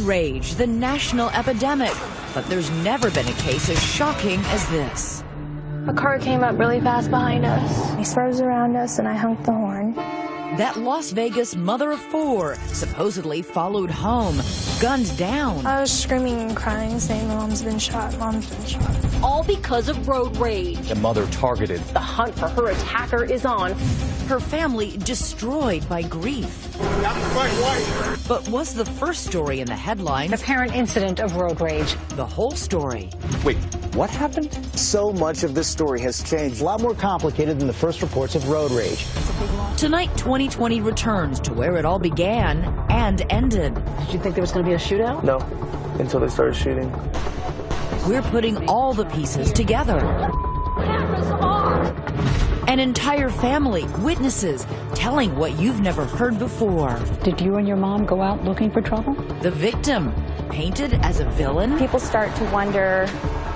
rage, the national epidemic. But there's never been a case as shocking as this. A car came up really fast behind us. He swerves around us and I honked the horn. That Las Vegas mother of four supposedly followed home, gunned down. I was screaming and crying, saying Mom's been shot, Mom's been shot. All because of road rage. The mother targeted. The hunt for her attacker is on. Her family destroyed by grief. That's my wife. But was the first story in the headlines The apparent incident of road rage. the whole story? Wait, what happened? So much of this story has changed. A lot more complicated than the first reports of road rage. Tonight, 2020 returns to where it all began and ended. Did you think there was going to be a shootout? No, until they started shooting. We're putting all the pieces together. Cameras off! An entire family, witnesses, telling what you've never heard before. Did you and your mom go out looking for trouble? The victim, painted as a villain. People start to wonder,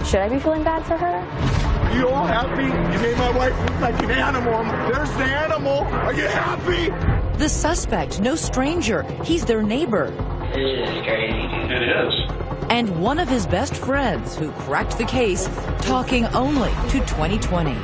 should I be feeling bad for her? You all happy? You made my wife look like an animal. There's the animal. Are you happy? The suspect, no stranger. He's their neighbor. This is crazy. It is. And one of his best friends who cracked the case, talking only to 2020.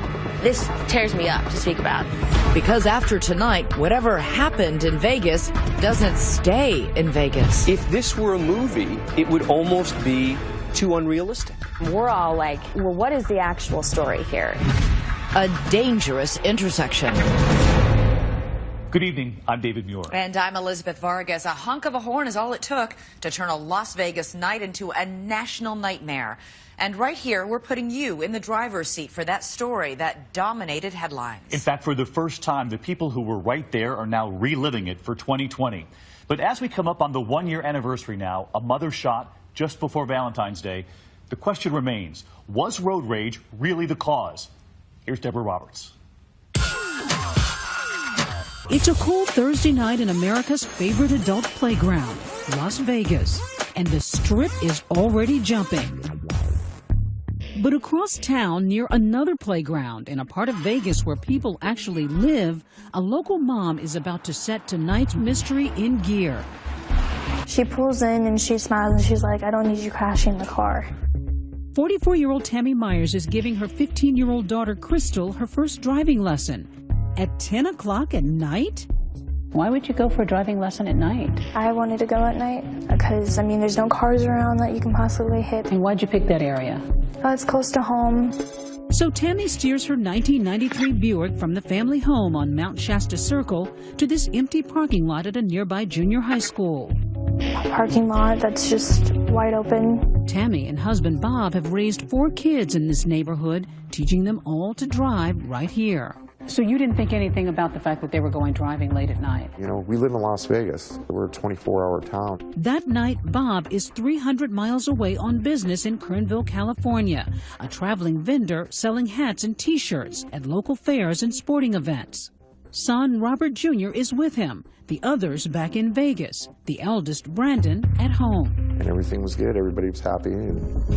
This tears me up to speak about. Because after tonight, whatever happened in Vegas doesn't stay in Vegas. If this were a movie, it would almost be too unrealistic. We're all like, well, what is the actual story here? A dangerous intersection. Good evening, I'm David Muir. And I'm Elizabeth Vargas. A honk of a horn is all it took to turn a Las Vegas night into a national nightmare. And right here, we're putting you in the driver's seat for that story that dominated headlines. In fact, for the first time, the people who were right there are now reliving it for 2020. But as we come up on the one-year anniversary now, a mother shot just before Valentine's Day, the question remains, was road rage really the cause? Here's Deborah Roberts. It's a cool Thursday night in America's favorite adult playground, Las Vegas, and the Strip is already jumping. But across town, near another playground, in a part of Vegas where people actually live, a local mom is about to set tonight's mystery in gear. She pulls in and she smiles and she's like, I don't need you crashing the car. 44-year-old Tammy Myers is giving her 15-year-old daughter, Crystal, her first driving lesson. At 10 o'clock at night? Why would you go for a driving lesson at night? I wanted to go at night because, I mean, there's no cars around that you can possibly hit. And why'd you pick that area? It's close to home. So Tammy steers her 1993 Buick from the family home on Mount Shasta Circle to this empty parking lot at a nearby junior high school. A parking lot that's just wide open. Tammy and husband Bob have raised 4 kids in this neighborhood, teaching them all to drive right here. So you didn't think anything about the fact that they were going driving late at night? You know, we live in Las Vegas. We're a 24-hour town. That night, Bob is 300 miles away on business in Kernville, California, a traveling vendor selling hats and T-shirts at local fairs and sporting events. Son Robert Jr. is with him, the others back in Vegas, the eldest Brandon at home. And everything was good. Everybody was happy.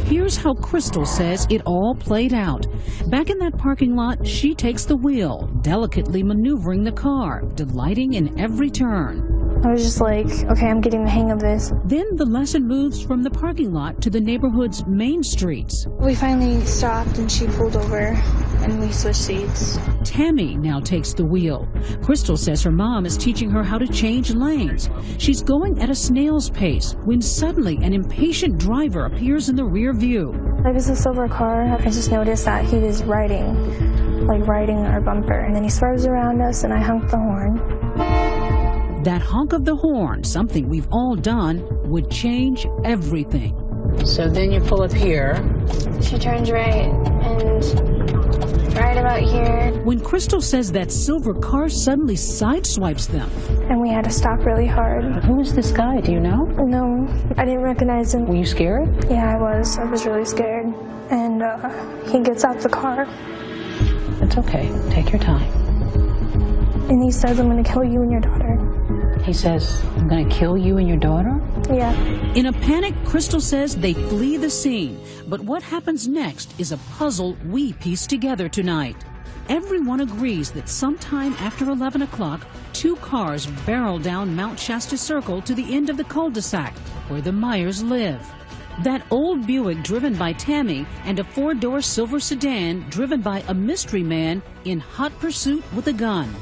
Here's how Crystal says it all played out. Back in that parking lot, she takes the wheel, delicately maneuvering the car, delighting in every turn. I was just like, okay, I'm getting the hang of this. Then the lesson moves from the parking lot to the neighborhood's main streets. We finally stopped and she pulled over and we switched seats. Tammy now takes the wheel. Crystal says her mom is teaching her how to change lanes. She's going at a snail's pace when suddenly an impatient driver appears in the rear view. It was a silver car. I just noticed that he was riding our bumper. And then he swerves around us and I honked the horn. That honk of the horn, something we've all done, would change everything. So then you pull up here. She turns right and right about here. When Crystal says that silver car suddenly sideswipes them. And we had to stop really hard. Who is this guy? Do you know? No, I didn't recognize him. Were you scared? Yeah, I was. I was really scared. And he gets out the car. It's okay. Take your time. And he says, I'm going to kill you and your daughter. He says, I'm going to kill you and your daughter? Yeah. In a panic, Crystal says they flee the scene. But what happens next is a puzzle we piece together tonight. Everyone agrees that sometime after 11 o'clock, 2 cars barrel down Mount Shasta Circle to the end of the cul-de-sac. where the Myers live. That old Buick driven by Tammy and a 4-door silver sedan driven by a mystery man in hot pursuit with a gun.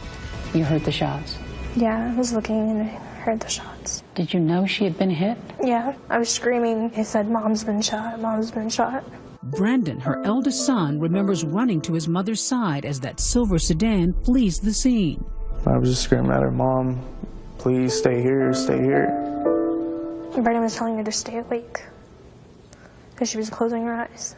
You heard the shots? Yeah, I was looking and I heard the shots. Did you know she had been hit? Yeah, I was screaming. He said, "Mom's been shot, Mom's been shot." Brandon, her eldest son, remembers running to his mother's side as that silver sedan flees the scene. I was just screaming at her, "Mom, please stay here, stay here." And Brandon was telling her to stay awake because she was closing her eyes.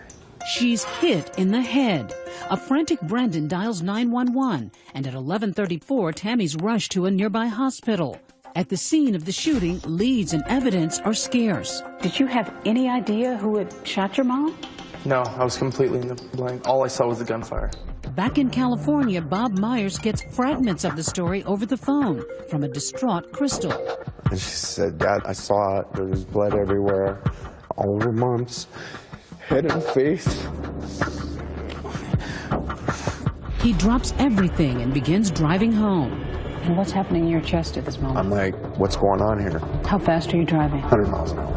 She's hit in the head. A frantic Brandon dials 911, and at 11:34, Tammy's rushed to a nearby hospital. At the scene of the shooting, leads and evidence are scarce. Did you have any idea who had shot your mom? No, I was completely in the blank. All I saw was the gunfire. Back in California, Bob Myers gets fragments of the story over the phone from a distraught Crystal. And she said, "Dad, I saw it. There was blood everywhere, all over Mom's head and face." He drops everything and begins driving home. And what's happening in your chest at this moment? I'm like, "What's going on here?" How fast are you driving? 100 miles an hour.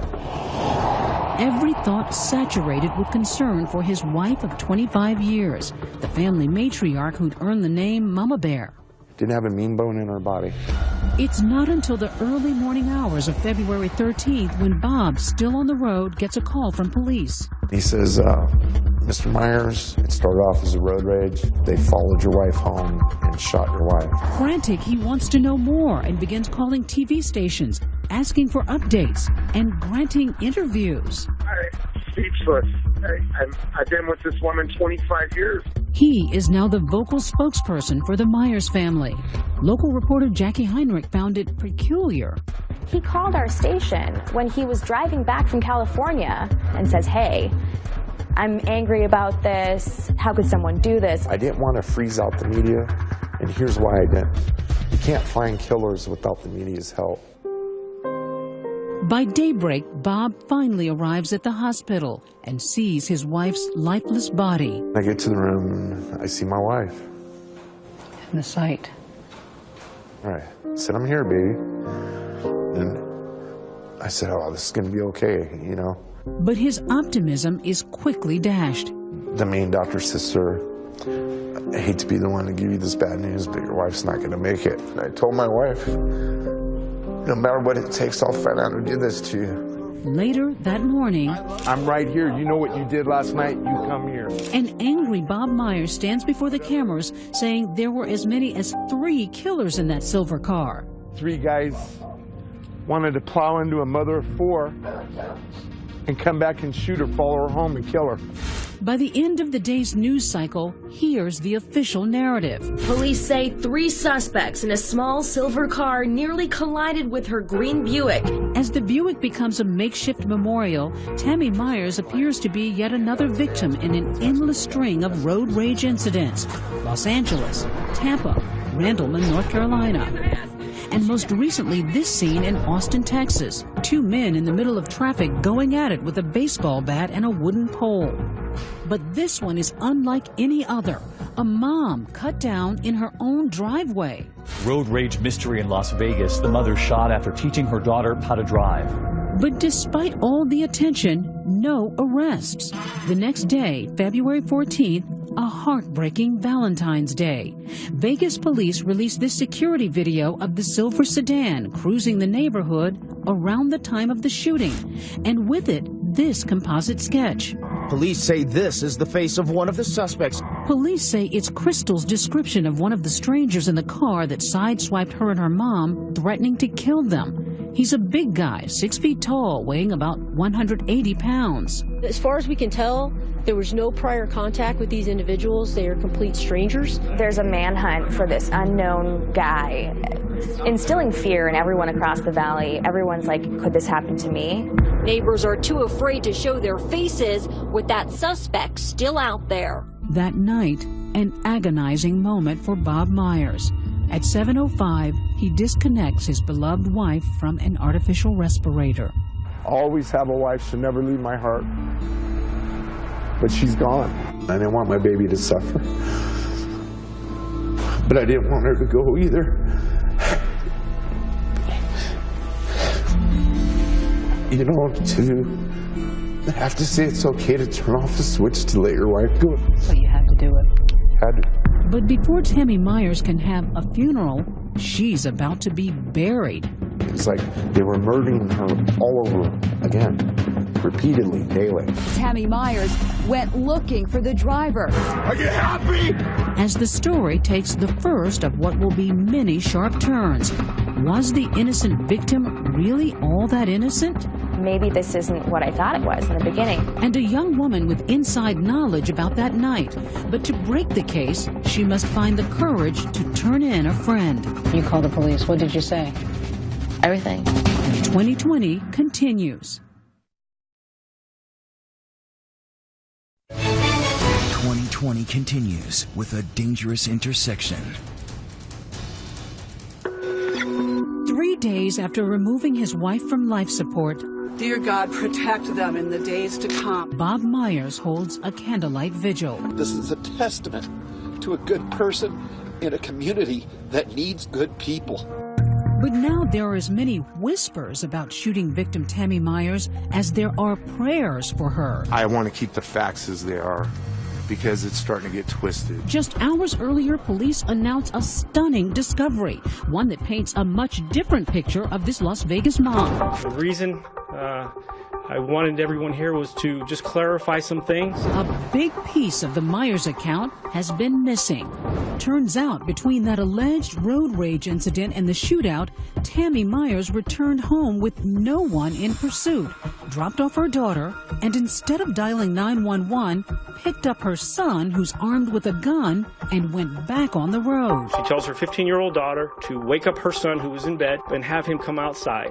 Every thought saturated with concern for his wife of 25 years, the family matriarch who'd earned the name Mama Bear. Didn't have a mean bone in her body. It's not until the early morning hours of February 13th when Bob, still on the road, gets a call from police. He says, "Mr. Myers, it started off as a road rage. They followed your wife home and shot your wife." Frantic, he wants to know more and begins calling TV stations, asking for updates and granting interviews. I'm speechless. I've been with this woman 25 years. He is now the vocal spokesperson for the Myers family. Local reporter Jackie Heinrich found it peculiar. He called our station when he was driving back from California and says, "Hey, I'm angry about this. How could someone do this?" I didn't want to freeze out the media, and here's why I didn't. You can't find killers without the media's help. By daybreak, Bob finally arrives at the hospital and sees his wife's lifeless body. I get to the room and I see my wife. And the sight. All right. I said, "I'm here, baby." And I said, "Oh, this is going to be okay, you know." But his optimism is quickly dashed. The main doctor says, "Sir, I hate to be the one to give you this bad news, but your wife's not going to make it." And I told my wife, "No matter what it takes, I'll find out who did this to you." Later that morning, I'm right here. You know what you did last night? You come here. an angry Bob Myers stands before the cameras saying there were as many as 3 killers in that silver car. 3 guys wanted to plow into a mother of 4 and come back and shoot her, follow her home, and kill her. By the end of the day's news cycle, here's the official narrative. Police say 3 suspects in a small silver car nearly collided with her green Buick. As the Buick becomes a makeshift memorial, Tammy Myers appears to be yet another victim in an endless string of road rage incidents. Los Angeles, Tampa, Randleman, North Carolina. And most recently, this scene in Austin, Texas. 2 men in the middle of traffic going at it with a baseball bat and a wooden pole. But this one is unlike any other. A mom cut down in her own driveway. Road rage mystery in Las Vegas. The mother shot after teaching her daughter how to drive. But despite all the attention, no arrests. The next day, February 14th, a heartbreaking Valentine's Day. Vegas police released this security video of the silver sedan cruising the neighborhood around the time of the shooting, and with it, this composite sketch. Police say this is the face of one of the suspects. Police say it's Crystal's description of one of the strangers in the car that sideswiped her and her mom, threatening to kill them. He's a big guy, 6 feet tall, weighing about 180 pounds. As far as we can tell, there was no prior contact with these individuals. They are complete strangers. There's a manhunt for this unknown guy, instilling fear in everyone across the valley. Everyone's like, could this happen to me? Neighbors are too afraid to show their faces with that suspect still out there. That night, an agonizing moment for Bob Myers. At 7:05, he disconnects his beloved wife from an artificial respirator. Always have a wife, should never leave my heart. But she's gone. I didn't want my baby to suffer, but I didn't want her to go either. you know, to have to say it's okay to turn off the switch to let your wife go. So you had to do it. Had to. But before Tammy Myers can have a funeral, she's about to be buried. It's like they were murdering her all over again, repeatedly, daily. Tammy Myers went looking for the driver. Are you happy? As the story takes the first of what will be many sharp turns, was the innocent victim really all that innocent? Maybe this isn't what I thought it was in the beginning. And a young woman with inside knowledge about that night. But to break the case, she must find the courage to turn in a friend. You called the police. What did you say? Everything. And 2020 continues. 2020 continues with a dangerous intersection. 3 days after removing his wife from life support, dear God, protect them in the days to come. Bob Myers holds a candlelight vigil. This is a testament to a good person in a community that needs good people. But now there are as many whispers about shooting victim Tammy Myers as there are prayers for her. I want to keep the facts as they are because it's starting to get twisted. Just hours earlier, police announced a stunning discovery, one that paints a much different picture of this Las Vegas mom. The reason I wanted everyone here was to just clarify some things. A big piece of the Myers account has been missing. Turns out, between that alleged road rage incident and the shootout, Tammy Myers returned home with no one in pursuit, dropped off her daughter, and instead of dialing 911, picked up her son, who's armed with a gun, and went back on the road. She tells her 15-year-old daughter to wake up her son, who was in bed, and have him come outside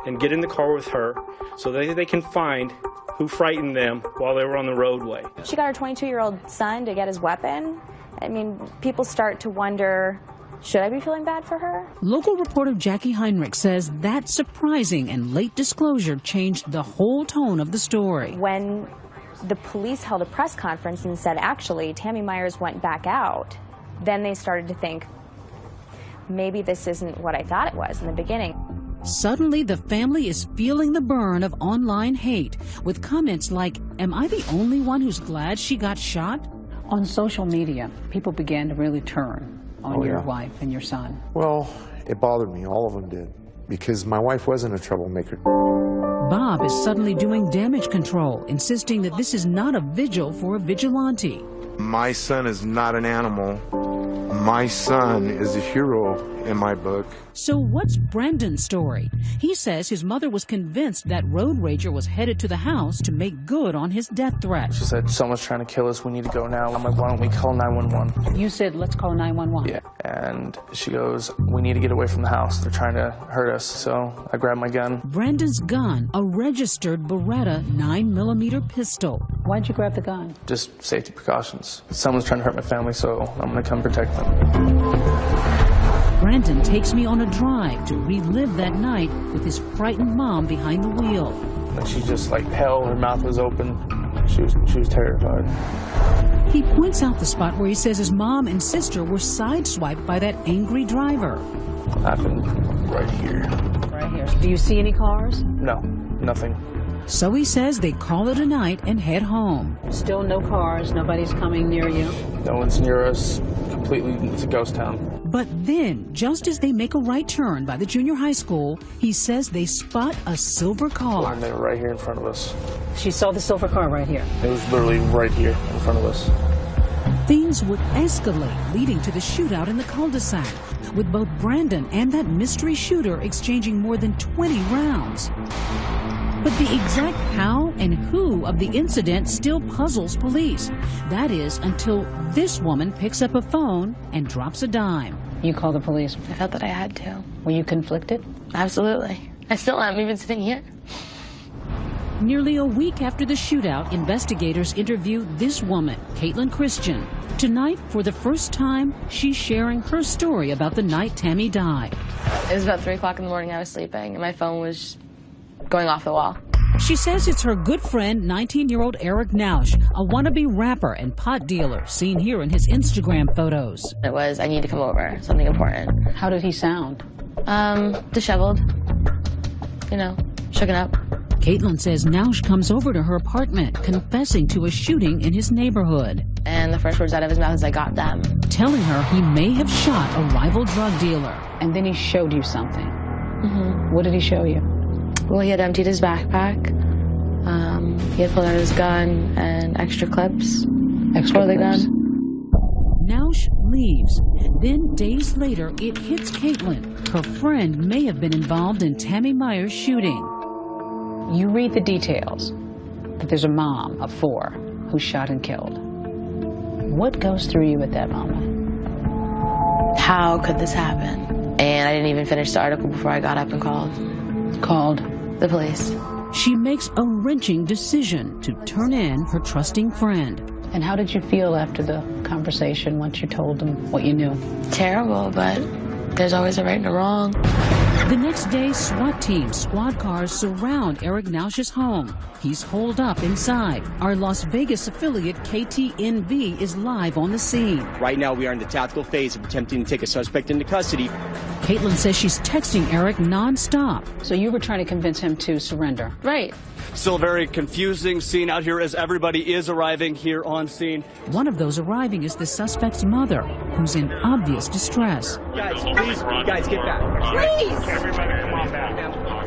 and get in the car with her so that they can find who frightened them while they were on the roadway. She got her 22-year-old son to get his weapon. I mean, people start to wonder, should I be feeling bad for her? Local reporter Jackie Heinrich says that surprising and late disclosure changed the whole tone of the story. When the police held a press conference and said, actually, Tammy Myers went back out, then they started to think, maybe this isn't what I thought it was in the beginning. Suddenly, the family is feeling the burn of online hate, with comments like, "Am I the only one who's glad she got shot?" On social media, people began to really turn on your wife and your son. Well, it bothered me. All of them did. Because my wife wasn't a troublemaker. Bob is suddenly doing damage control, insisting that this is not a vigil for a vigilante. My son is not an animal. My son is a hero in my book. So what's Brandon's story? He says his mother was convinced that road rager was headed to the house to make good on his death threat. She said, someone's trying to kill us, we need to go now. I'm like, why don't we call 911? You said, let's call 911. Yeah, and she goes, we need to get away from the house. They're trying to hurt us. So I grabbed my gun. Brandon's gun, a registered Beretta 9mm pistol. Why'd you grab the gun? Just safety precautions. Someone's trying to hurt my family, so I'm going to come protect them. Brandon takes me on a drive to relive that night with his frightened mom behind the wheel. And she just like held, her mouth was open. She was terrified. He points out the spot where he says his mom and sister were sideswiped by that angry driver. Happened right here. Right here. Do you see any cars? No, nothing. So he says they call it a night and head home. Still no cars, nobody's coming near you. No one's near us. Completely, it's a ghost town. But then, just as they make a right turn by the junior high school, he says they spot a silver car. And they were right here in front of us. She saw the silver car right here. It was literally right here in front of us. Things would escalate, leading to the shootout in the cul-de-sac, with both Brandon and that mystery shooter exchanging more than 20 rounds. But the exact how and who of the incident still puzzles police. That is, until this woman picks up a phone and drops a dime. You called the police. I felt that I had to. Were you conflicted? Absolutely. I still am, even sitting here. Nearly a week after the shootout, investigators interview this woman, Caitlin Christian. Tonight, for the first time, she's sharing her story about the night Tammy died. It was about 3 o'clock in the morning. I was sleeping, and my phone was going off the wall. She says it's her good friend, 19-year-old Eric Nausch, a wannabe rapper and pot dealer, seen here in his Instagram photos. It was, I need to come over, something important. How did he sound? Disheveled, you know, shooken up. Caitlin says Naush comes over to her apartment, confessing to a shooting in his neighborhood. And the first words out of his mouth is, "I got them." Telling her he may have shot a rival drug dealer. And then he showed you something. Mm-hmm. What did he show you? Well, he had emptied his backpack. He had pulled out his gun and extra clips for the gun. Naush leaves, and then days later it hits Caitlin. Her friend may have been involved in Tammy Myers' shooting. You read the details that there's a mom of 4 who's shot and killed. What goes through you at that moment? How could this happen? And I didn't even finish the article before I got up and called the police. She makes a wrenching decision to turn in her trusting friend. And how did you feel after the conversation once you told them what you knew? Terrible, but there's always a right and a wrong. The next day, SWAT teams, squad cars surround Eric Naush's home. He's holed up inside. Our Las Vegas affiliate, KTNV, is live on the scene. Right now, we are in the tactical phase of attempting to take a suspect into custody. Caitlin says she's texting Eric nonstop. So you were trying to convince him to surrender? Right. Still a very confusing scene out here as everybody is arriving here on scene. One of those arriving is the suspect's mother, who's in obvious distress. Guys, please, you guys get back. Please!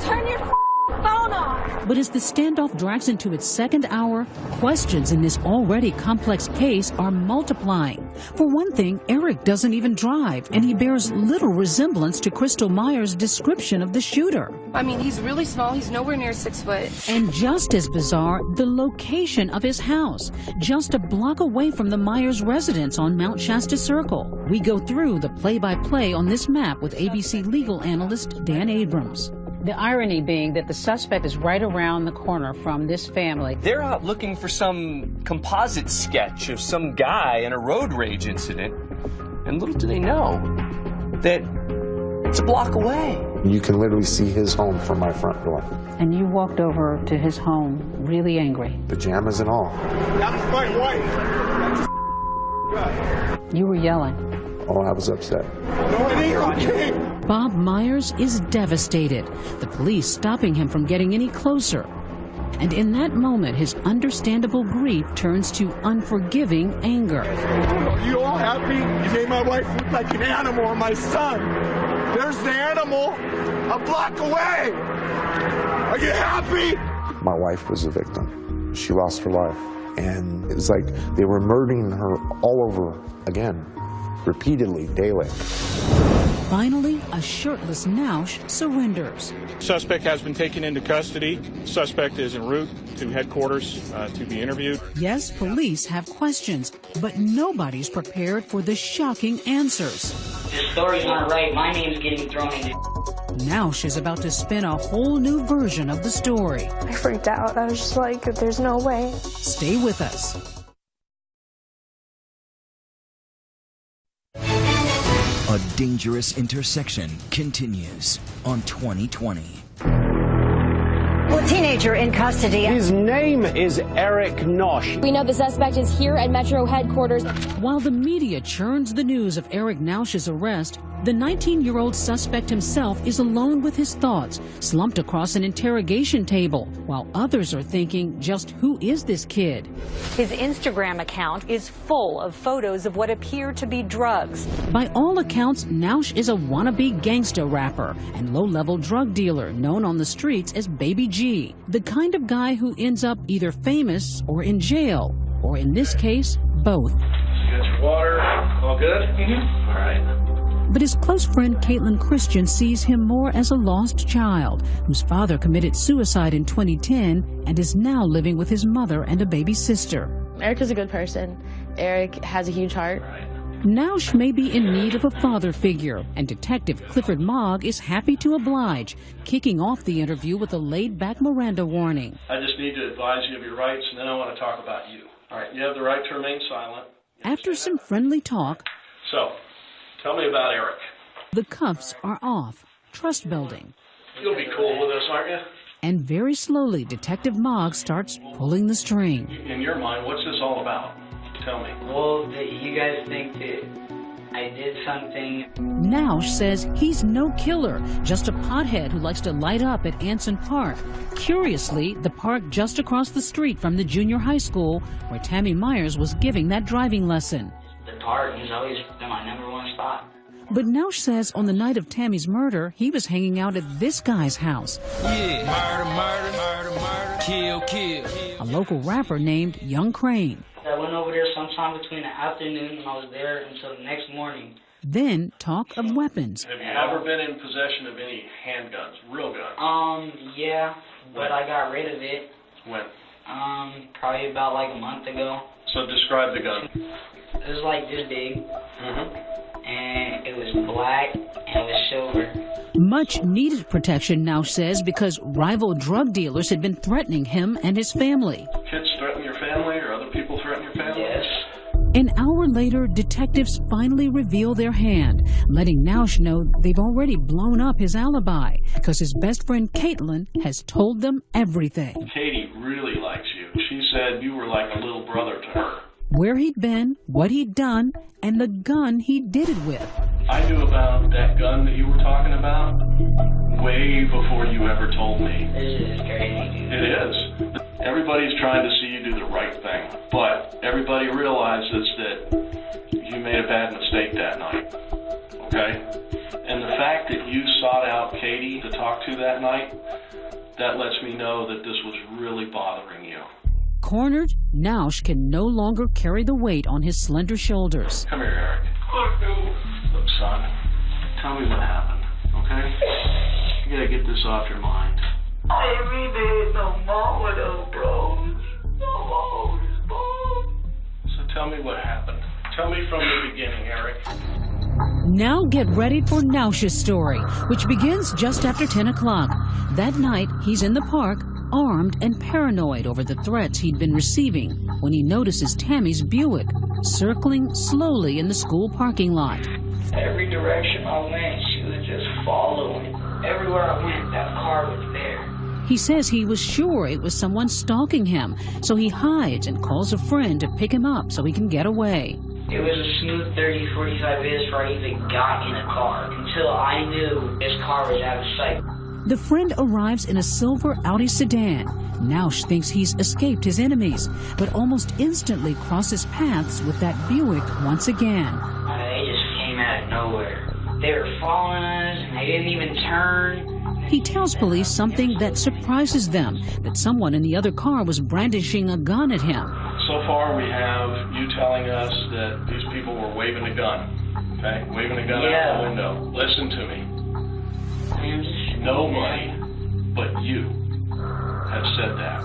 Turn your phone off! But as the standoff drags into its second hour, questions in this already complex case are multiplying. For one thing, Eric doesn't even drive, and he bears little resemblance to Crystal Myers' description of the shooter. I mean, he's really small. He's nowhere near 6 foot. And just as bizarre, the location of his house, just a block away from the Myers residence on Mount Shasta Circle. We go through the play-by-play on this map with ABC legal analyst Dan Abrams. The irony being that the suspect is right around the corner from this family. They're out looking for some composite sketch of some guy in a road rage incident, and little do they know that it's a block away. You can literally see his home from my front door. And you walked over to his home really angry. Pajamas and all. That's my wife. You were yelling. Oh, I was upset. No, it ain't okay. Bob Myers is devastated, the police stopping him from getting any closer. And in that moment, his understandable grief turns to unforgiving anger. Are you all happy? You made my wife look like an animal and my son. There's the animal a block away. Are you happy? My wife was a victim. She lost her life. And it was like they were murdering her all over again, repeatedly, daily. Finally, a shirtless Naush surrenders. Suspect has been taken into custody. Suspect is en route to headquarters to be interviewed. Yes, police have questions, but nobody's prepared for the shocking answers. This story's not right. My name's getting thrown in. Naush is about to spin a whole new version of the story. I freaked out. I was just like, there's no way. Stay with us. A Dangerous Intersection continues on 2020. Well, teenager in custody. His name is Eric Naush. We know the suspect is here at Metro headquarters. While the media churns the news of Eric Naush's arrest, the 19-year-old suspect himself is alone with his thoughts, slumped across an interrogation table, while others are thinking, just who is this kid? His Instagram account is full of photos of what appear to be drugs. By all accounts, Naush is a wannabe gangsta rapper and low-level drug dealer known on the streets as Baby G, the kind of guy who ends up either famous or in jail, or in this case, both. Got your water, all good? Mm-hmm. All right. But his close friend Caitlin Christian sees him more as a lost child whose father committed suicide in 2010 and is now living with his mother and a baby sister. Eric is a good person. Eric has a huge heart. Naush may be in need of a father figure, and Detective Clifford Mogg is happy to oblige, kicking off the interview with a laid-back Miranda warning. I just need to advise you of your rights, and then I want to talk about you. All right, you have the right to remain silent. After some friendly talk, So, tell me about Eric. the cuffs are off, trust building. You'll be cool with us, aren't you? And very slowly, Detective Mogg starts pulling the string. In your mind, what's this all about? Tell me. Well, you guys think that I did something. Nausch says he's no killer, just a pothead who likes to light up at Anson Park. Curiously, the park just across the street from the junior high school where Tammy Myers was giving that driving lesson. The park has always been my #1 spot. But Nausch says on the night of Tammy's murder, he was hanging out at this guy's house. Yeah, murder, kill. A local rapper named Young Crane. I went over there sometime between the afternoon and I was there until the next morning. Then talk of weapons. Have you ever been in possession of any handguns, real guns? Yeah, but I got rid of it. When? Probably about like a month ago. So describe the gun. It was like this big. And it was black and it was silver. Much needed protection, Nausch says, because rival drug dealers had been threatening him and his family. Kids threaten your family or other people threaten your family? Yes. An hour later, detectives finally reveal their hand, letting Nausch know they've already blown up his alibi because his best friend Caitlin has told them everything. Katie really likes you. She said you were like a little brother to her. Where he'd been, what he'd done, and the gun he did it with. I knew about that gun that you were talking about way before you ever told me. This is crazy. It is. Everybody's trying to see you do the right thing, but everybody realizes that you made a bad mistake that night, okay? And the fact that you sought out Katie to talk to that night, that lets me know that this was really bothering you. Cornered, Nausch can no longer carry the weight on his slender shoulders. Come here, Eric. Look, son, tell me what happened, okay? You gotta get this off your mind. I ain't been no more with those bros. No more with these bros. So tell me what happened. Tell me from the beginning, Eric. Now get ready for Nausch's story, which begins just after 10 o'clock. That night, he's in the park, armed and paranoid over the threats he'd been receiving when he notices Tammy's Buick circling slowly in the school parking lot. Every direction I went, she was just following. Everywhere I went, that car was there. He says he was sure it was someone stalking him, so he hides and calls a friend to pick him up so he can get away. It was a smooth 30, 45 minutes before I even got in a car until I knew this car was out of sight. The friend arrives in a silver Audi sedan. Nausch thinks he's escaped his enemies, but almost instantly crosses paths with that Buick once again. They just came out of nowhere. They were following us, and they didn't even turn. He tells police something that surprises them, that someone in the other car was brandishing a gun at him. So far, we have you telling us that these people were waving a gun, okay? Waving a gun out the window. Listen to me. Nobody but you have said that.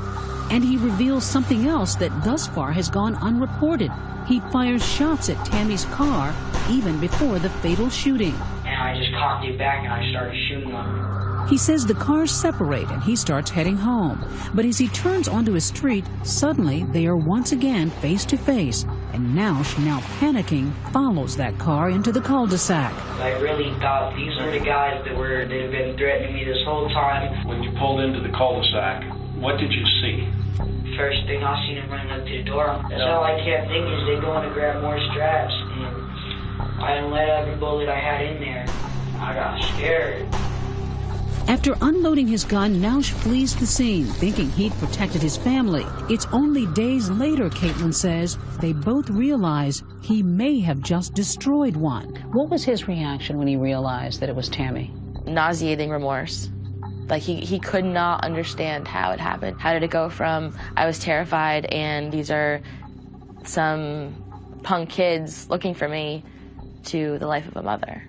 And he reveals something else that thus far has gone unreported. He fires shots at Tammy's car even before the fatal shooting. And I just cocked it back and I started shooting them. He says the cars separate and he starts heading home. But as he turns onto his street, suddenly they are once again face to face. And Nausch, now panicking, follows that car into the cul-de-sac. I really thought these were the guys that had been threatening me this whole time. When you pulled into the cul-de-sac, what did you see? First thing I seen them running up to the door. That's all I kept thinking is they going to grab more straps. And I didn't let every bullet I had in there. I got scared. After unloading his gun, Nausch flees the scene, thinking he'd protected his family. It's only days later, Caitlin says, they both realize he may have just destroyed one. What was his reaction when he realized that it was Tammy? Nauseating remorse. Like he could not understand how it happened. How did it go from I was terrified and these are some punk kids looking for me to the life of a mother?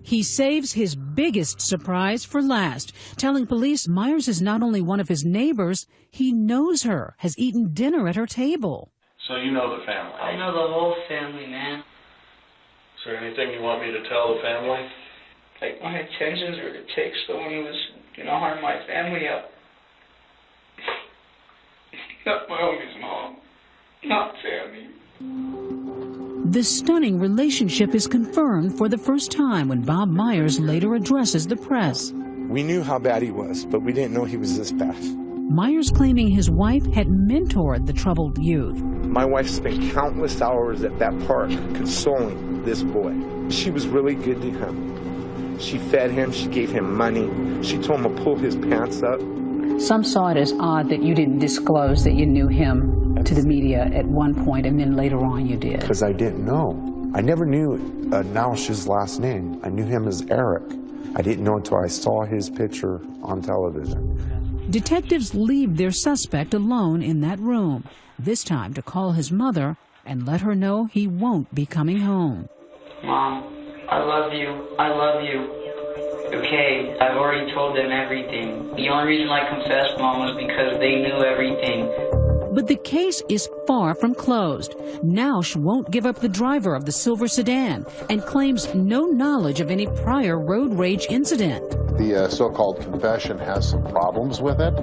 He saves his biggest surprise for last, telling police Myers is not only one of his neighbors, he knows her, has eaten dinner at her table. So you know the family? I know the whole family, man. Is there anything you want me to tell the family? Like my intentions were to take someone who was gonna harm my family up. Not my homie's mom. Not Tammy. The stunning relationship is confirmed for the first time when Bob Myers later addresses the press. We knew how bad he was, but we didn't know he was this bad. Myers claiming his wife had mentored the troubled youth. My wife spent countless hours at that park consoling of this boy. She was really good to him. She fed him, she gave him money, she told him to pull his pants up. Some saw it as odd that you didn't disclose that you knew him to the media at one point, and then later on you did. Because I didn't know. I never knew Naush's last name. I knew him as Eric. I didn't know until I saw his picture on television. Detectives leave their suspect alone in that room, this time to call his mother and let her know he won't be coming home. Mom, I love you. I love you. Okay, I've already told them everything. The only reason I confessed, Mom, was because they knew everything. But the case is far from closed. Naush won't give up the driver of the silver sedan and claims no knowledge of any prior road rage incident. The so-called confession has some problems with it.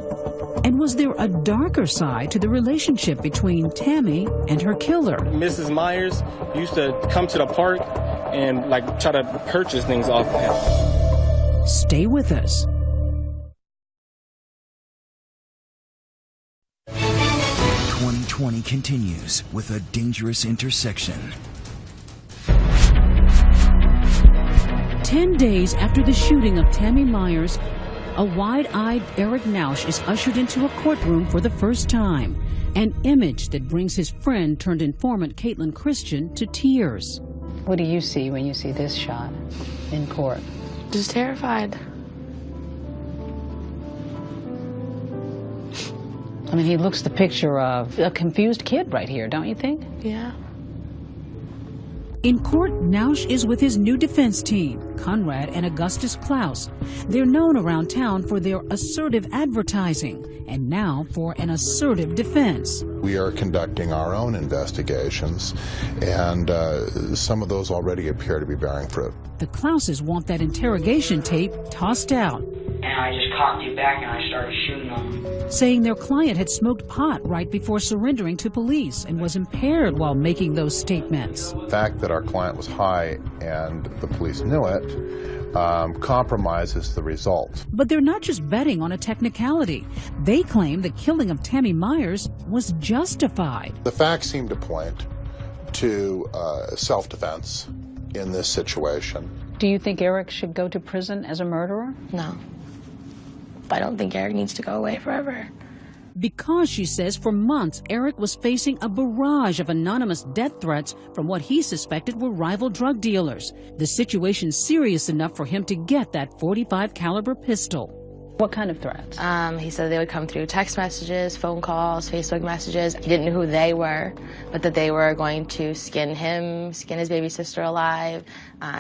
And was there a darker side to the relationship between Tammy and her killer? Mrs. Myers used to come to the park and try to purchase things off of him. Stay with us. 2020 continues with a dangerous intersection. 10 days after the shooting of Tammy Myers, a wide-eyed Eric Naush is ushered into a courtroom for the first time, an image that brings his friend turned informant Caitlin Christian to tears. What do you see when you see this shot in court? Just terrified. I mean, he looks the picture of a confused kid right here, don't you think? Yeah. In court, Naush is with his new defense team, Conrad and Augustus Klaus. They're known around town for their assertive advertising, and now for an assertive defense. We are conducting our own investigations, and some of those already appear to be bearing fruit. The Klauses want that interrogation tape tossed out, And I just cocked it back and I started shooting them. saying their client had smoked pot right before surrendering to police and was impaired while making those statements. The fact that our client was high and the police knew it compromises the result. But they're not just betting on a technicality. They claim the killing of Tammy Myers was justified. The facts seem to point to self-defense in this situation. Do you think Eric should go to prison as a murderer? No. I don't think Eric needs to go away forever. Because, she says, for months, Eric was facing a barrage of anonymous death threats from what he suspected were rival drug dealers. The situation's serious enough for him to get that .45 caliber pistol. What kind of threats? He said they would come through text messages, phone calls, Facebook messages. He didn't know who they were, but that they were going to skin him, skin his baby sister alive,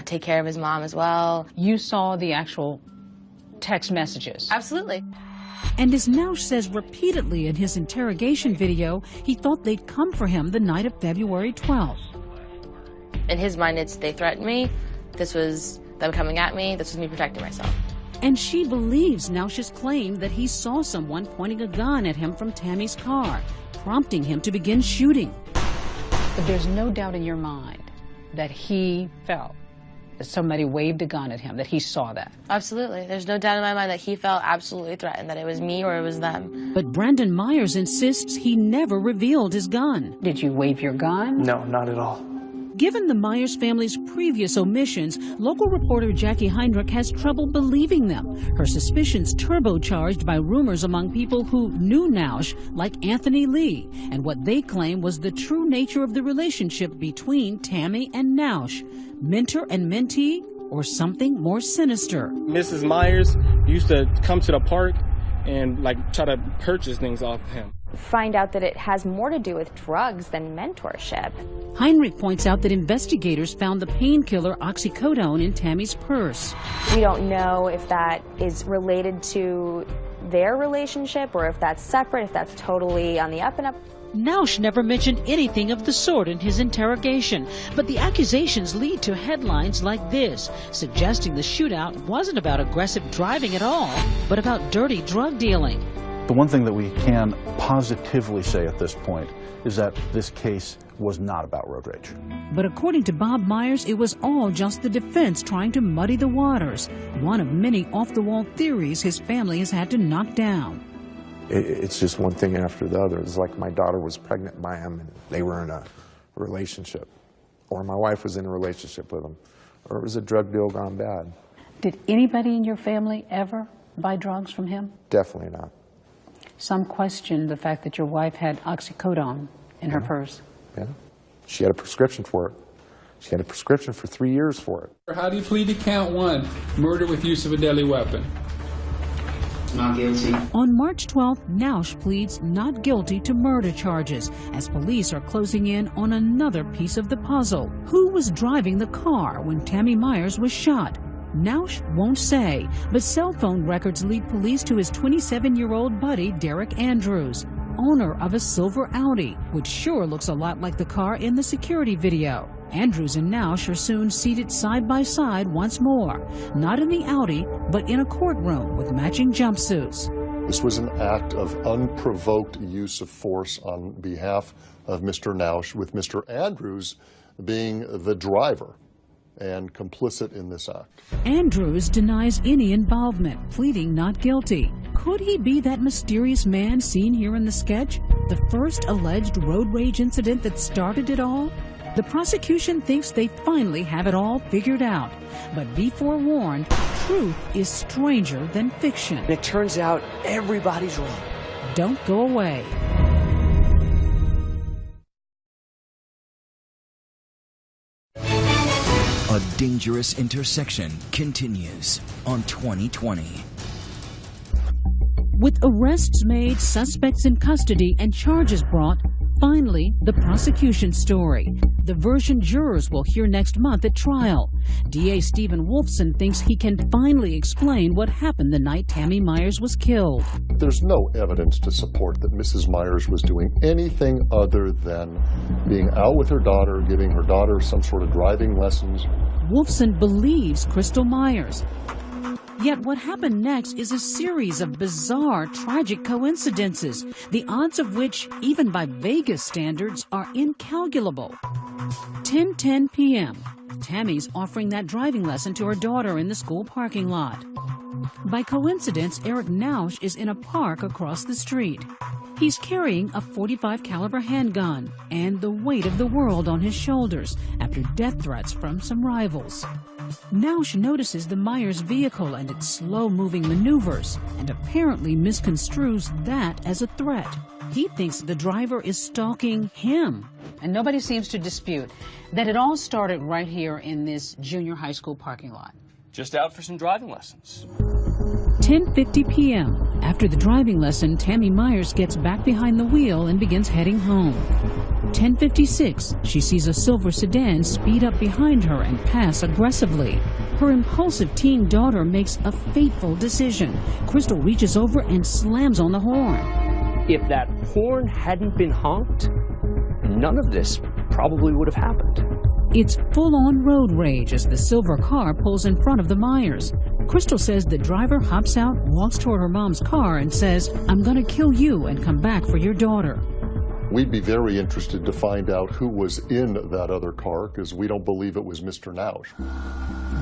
take care of his mom as well. You saw the actual text messages? Absolutely. And as Naush says repeatedly in his interrogation video, he thought they'd come for him the night of February 12th. In his mind, it's they threatened me, this was them coming at me, this was me protecting myself. And she believes Naush's claim that he saw someone pointing a gun at him from Tammy's car, prompting him to begin shooting. But there's no doubt in your mind that he felt that somebody waved a gun at him, that he saw that. Absolutely. There's no doubt in my mind that he felt absolutely threatened, that it was me or it was them. But Brandon Myers insists he never revealed his gun. Did you wave your gun? No, not at all. Given the Myers family's previous omissions, local reporter Jackie Heinrich has trouble believing them. Her suspicions turbocharged by rumors among people who knew Naush, like Anthony Lee, and what they claim was the true nature of the relationship between Tammy and Naush. Mentor and mentee, or something more sinister. Mrs. Myers used to come to the park and try to purchase things off of him. Find out that it has more to do with drugs than mentorship. Heinrich points out that investigators found the painkiller oxycodone in Tammy's purse. We don't know if that is related to their relationship or if that's separate, if that's totally on the up and up. Naush never mentioned anything of the sort in his interrogation, but the accusations lead to headlines like this, suggesting the shootout wasn't about aggressive driving at all, but about dirty drug dealing. The one thing that we can positively say at this point is that this case was not about road rage. But according to Bob Myers, it was all just the defense trying to muddy the waters, one of many off-the-wall theories his family has had to knock down. It's just one thing after the other. It's like my daughter was pregnant by him and they were in a relationship. or my wife was in a relationship with him, or it was a drug deal gone bad. Did anybody in your family ever buy drugs from him? Definitely not. Some questioned the fact that your wife had oxycodone in her purse. Yeah. She had a prescription for it. She had a prescription for 3 years for it. How do you plead to count 1, murder with use of a deadly weapon? Not guilty. On March 12th, Nausch pleads not guilty to murder charges as police are closing in on another piece of the puzzle. Who was driving the car when Tammy Myers was shot? Nausch won't say, but cell phone records lead police to his 27-year-old buddy, Derek Andrews, owner of a silver Audi, which sure looks a lot like the car in the security video. Andrews and Nausch are soon seated side by side once more, not in the Audi, but in a courtroom with matching jumpsuits. This was an act of unprovoked use of force on behalf of Mr. Nausch, with Mr. Andrews being the driver and complicit in this act. Andrews denies any involvement, pleading not guilty. Could he be that mysterious man seen here in the sketch? The first alleged road rage incident that started it all? The prosecution thinks they finally have it all figured out. But be forewarned, truth is stranger than fiction. It turns out everybody's wrong. Don't go away. A Dangerous Intersection continues on 2020. With arrests made, suspects in custody, and charges brought, finally, the prosecution story. The version jurors will hear next month at trial. DA Stephen Wolfson thinks he can finally explain what happened the night Tammy Myers was killed. There's no evidence to support that Mrs. Myers was doing anything other than being out with her daughter, giving her daughter some sort of driving lessons. Wolfson believes Crystal Myers. Yet what happened next is a series of bizarre, tragic coincidences, the odds of which, even by Vegas standards, are incalculable. 10:10 p.m. Tammy's offering that driving lesson to her daughter in the school parking lot. By coincidence, Eric Nausch is in a park across the street. He's carrying a .45 caliber handgun and the weight of the world on his shoulders after death threats from some rivals. Nausch notices the Myers vehicle and its slow-moving maneuvers and apparently misconstrues that as a threat. He thinks the driver is stalking him. And nobody seems to dispute that it all started right here in this junior high school parking lot. Just out for some driving lessons. 10:50 p.m. After the driving lesson, Tammy Myers gets back behind the wheel and begins heading home. 10:56, she sees a silver sedan speed up behind her and pass aggressively. Her impulsive teen daughter makes a fateful decision. Crystal reaches over and slams on the horn. If that horn hadn't been honked, none of this probably would have happened. It's full-on road rage as the silver car pulls in front of the Myers. Crystal says the driver hops out, walks toward her mom's car, and says, "I'm gonna kill you and come back for your daughter." We'd be very interested to find out who was in that other car, because we don't believe it was Mr. Nausch.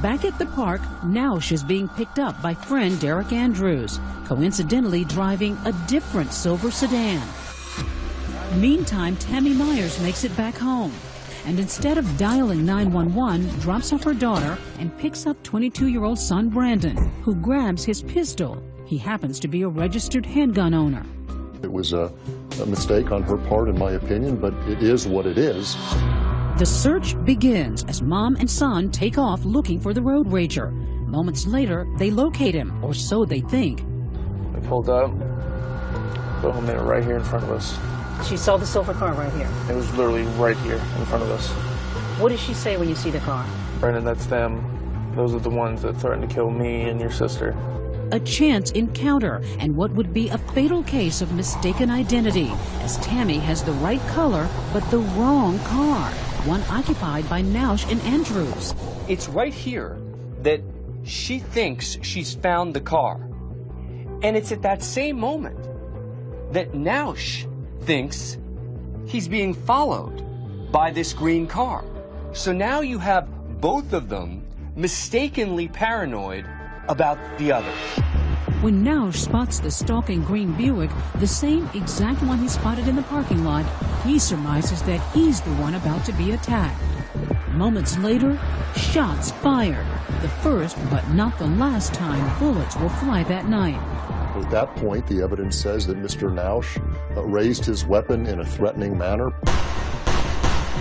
Back at the park, Nausch is being picked up by friend Derek Andrews, coincidentally driving a different silver sedan. Meantime, Tammy Myers makes it back home, and instead of dialing 911, drops off her daughter and picks up 22-year-old son Brandon, who grabs his pistol. He happens to be a registered handgun owner. It was a mistake on her part, in my opinion, but it is what it is. The search begins as mom and son take off looking for the road rager. Moments later, they locate him, or so they think. We pulled up, put him there right here in front of us. She saw the silver car right here. It was literally right here in front of us. What does she say when you see the car? Brandon, that's them. Those are the ones that threatened to kill me and your sister. A chance encounter and what would be a fatal case of mistaken identity, as Tammy has the right color but the wrong car, one occupied by Nausch and Andrews. It's right here that she thinks she's found the car. And it's at that same moment that Nausch thinks he's being followed by this green car. So now you have both of them mistakenly paranoid about the other. When Nausch spots the stalking green Buick, the same exact one he spotted in the parking lot, he surmises that he's the one about to be attacked. Moments later, shots fired. The first, but not the last time bullets will fly that night. At that point, the evidence says that Mr. Nausch raised his weapon in a threatening manner.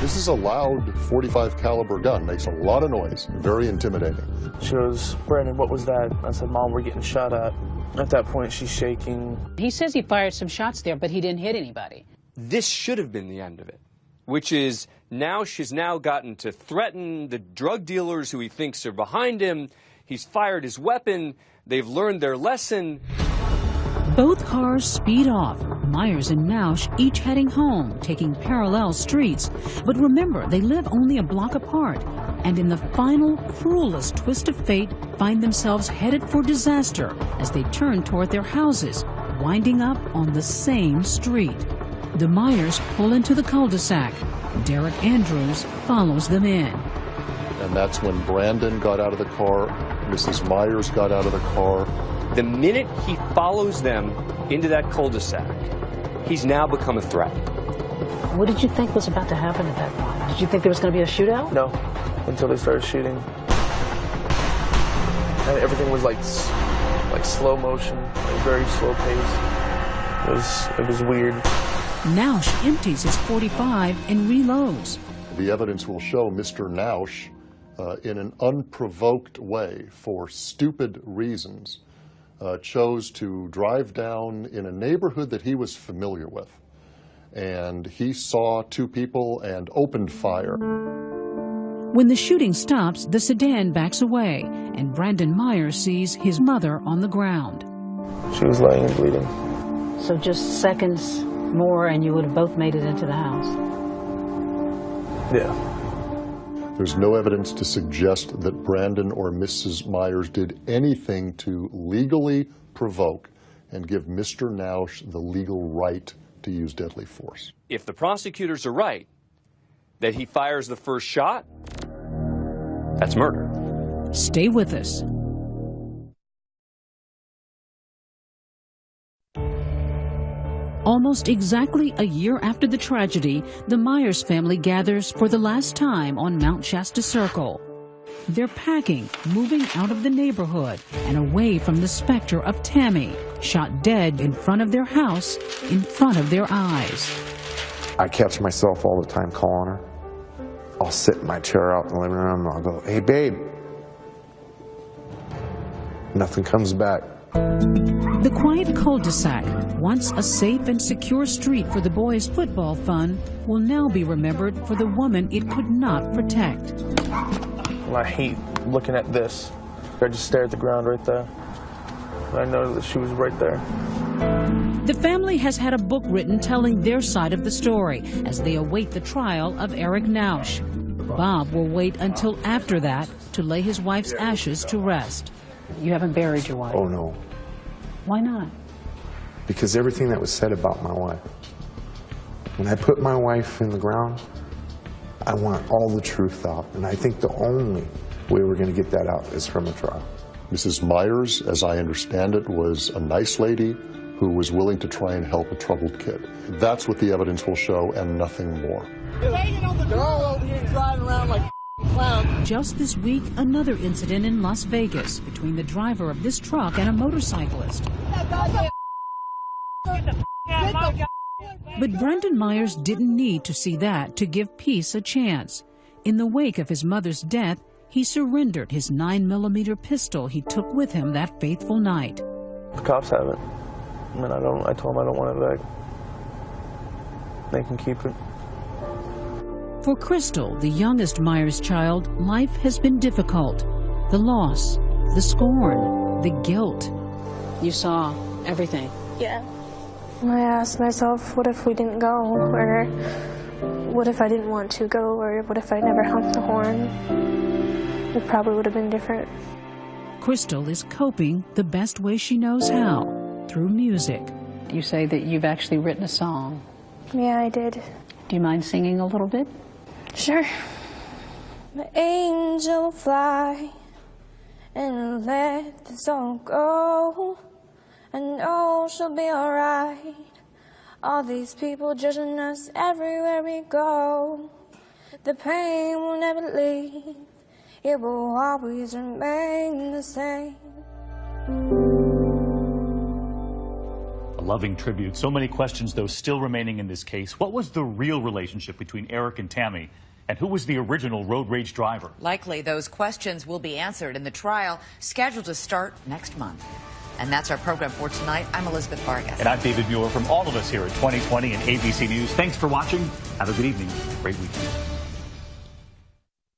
This is a loud .45 caliber gun, makes a lot of noise, very intimidating. She goes, "Brandon, what was that?" I said, "Mom, we're getting shot at." At that point, she's shaking. He says he fired some shots there, but he didn't hit anybody. This should have been the end of it, which is Nausch has now gotten to threaten the drug dealers who he thinks are behind him. He's fired his weapon. They've learned their lesson. Both cars speed off, Myers and Nausch each heading home, taking parallel streets. But remember, they live only a block apart, and in the final, cruelest twist of fate, find themselves headed for disaster as they turn toward their houses, winding up on the same street. The Myers pull into the cul-de-sac. Derek Andrews follows them in. And that's when Brandon got out of the car, Mrs. Myers got out of the car. The minute he follows them into that cul-de-sac, he's now become a threat. What did you think was about to happen at that point? Did you think there was going to be a shootout? No, until they started shooting. And everything was like slow motion, like very slow pace. It was weird. Nausch empties his .45 and reloads. The evidence will show Mr. Nausch, in an unprovoked way, for stupid reasons, chose to drive down in a neighborhood that he was familiar with. And he saw two people and opened fire. When the shooting stops, the sedan backs away, and Brandon Myers sees his mother on the ground. She was laying and bleeding. So just seconds more and you would have both made it into the house. Yeah. There's no evidence to suggest that Brandon or Mrs. Myers did anything to legally provoke and give Mr. Nausch the legal right to use deadly force. If the prosecutors are right, that he fires the first shot, that's murder. Stay with us. Almost exactly a year after the tragedy, the Myers family gathers for the last time on Mount Shasta Circle. They're packing, moving out of the neighborhood and away from the specter of Tammy, shot dead in front of their house, in front of their eyes. I catch myself all the time calling her. I'll sit in my chair out in the living room and I'll go, "Hey, babe." Nothing comes back. The quiet cul-de-sac, once a safe and secure street for the boys' football fun, will now be remembered for the woman it could not protect. I hate looking at this. I just stare at the ground right there. I know that she was right there. The family has had a book written telling their side of the story as they await the trial of Eric Nausch. Bob will wait until after that to lay his wife's ashes to rest. You haven't buried your wife? Oh, no. Why not? Because everything that was said about my wife. When I put my wife in the ground, I want all the truth out. And I think the only way we're going to get that out is from a trial. Mrs. Myers, as I understand it, was a nice lady who was willing to try and help a troubled kid. That's what the evidence will show and nothing more. They're all over here driving around like clowns. Just this week, another incident in Las Vegas between the driver of this truck and a motorcyclist. But Brandon Myers didn't need to see that to give peace a chance. In the wake of his mother's death, he surrendered his 9mm pistol he took with him that fateful night. The cops have it. I mean, I told them I don't want it back. They can keep it. For Crystal, the youngest Myers child, life has been difficult. The loss, the scorn, the guilt. You saw everything. Yeah. I asked myself, what if we didn't go? Or what if I didn't want to go? Or what if I never honked the horn? It probably would have been different. Crystal is coping the best way she knows how, through music. You say that you've actually written a song. Yeah, I did. Do you mind singing a little bit? Sure. The angel fly and let the song go. I know she'll be alright. All these people judging us everywhere we go. The pain will never leave. It will always remain the same. A loving tribute. So many questions, though, still remaining in this case. What was the real relationship between Eric and Tammy? And who was the original road rage driver? Likely those questions will be answered in the trial scheduled to start next month. And that's our program for tonight. I'm Elizabeth Vargas. And I'm David Muir. From all of us here at 2020 and ABC News, thanks for watching. Have a good evening. Great weekend.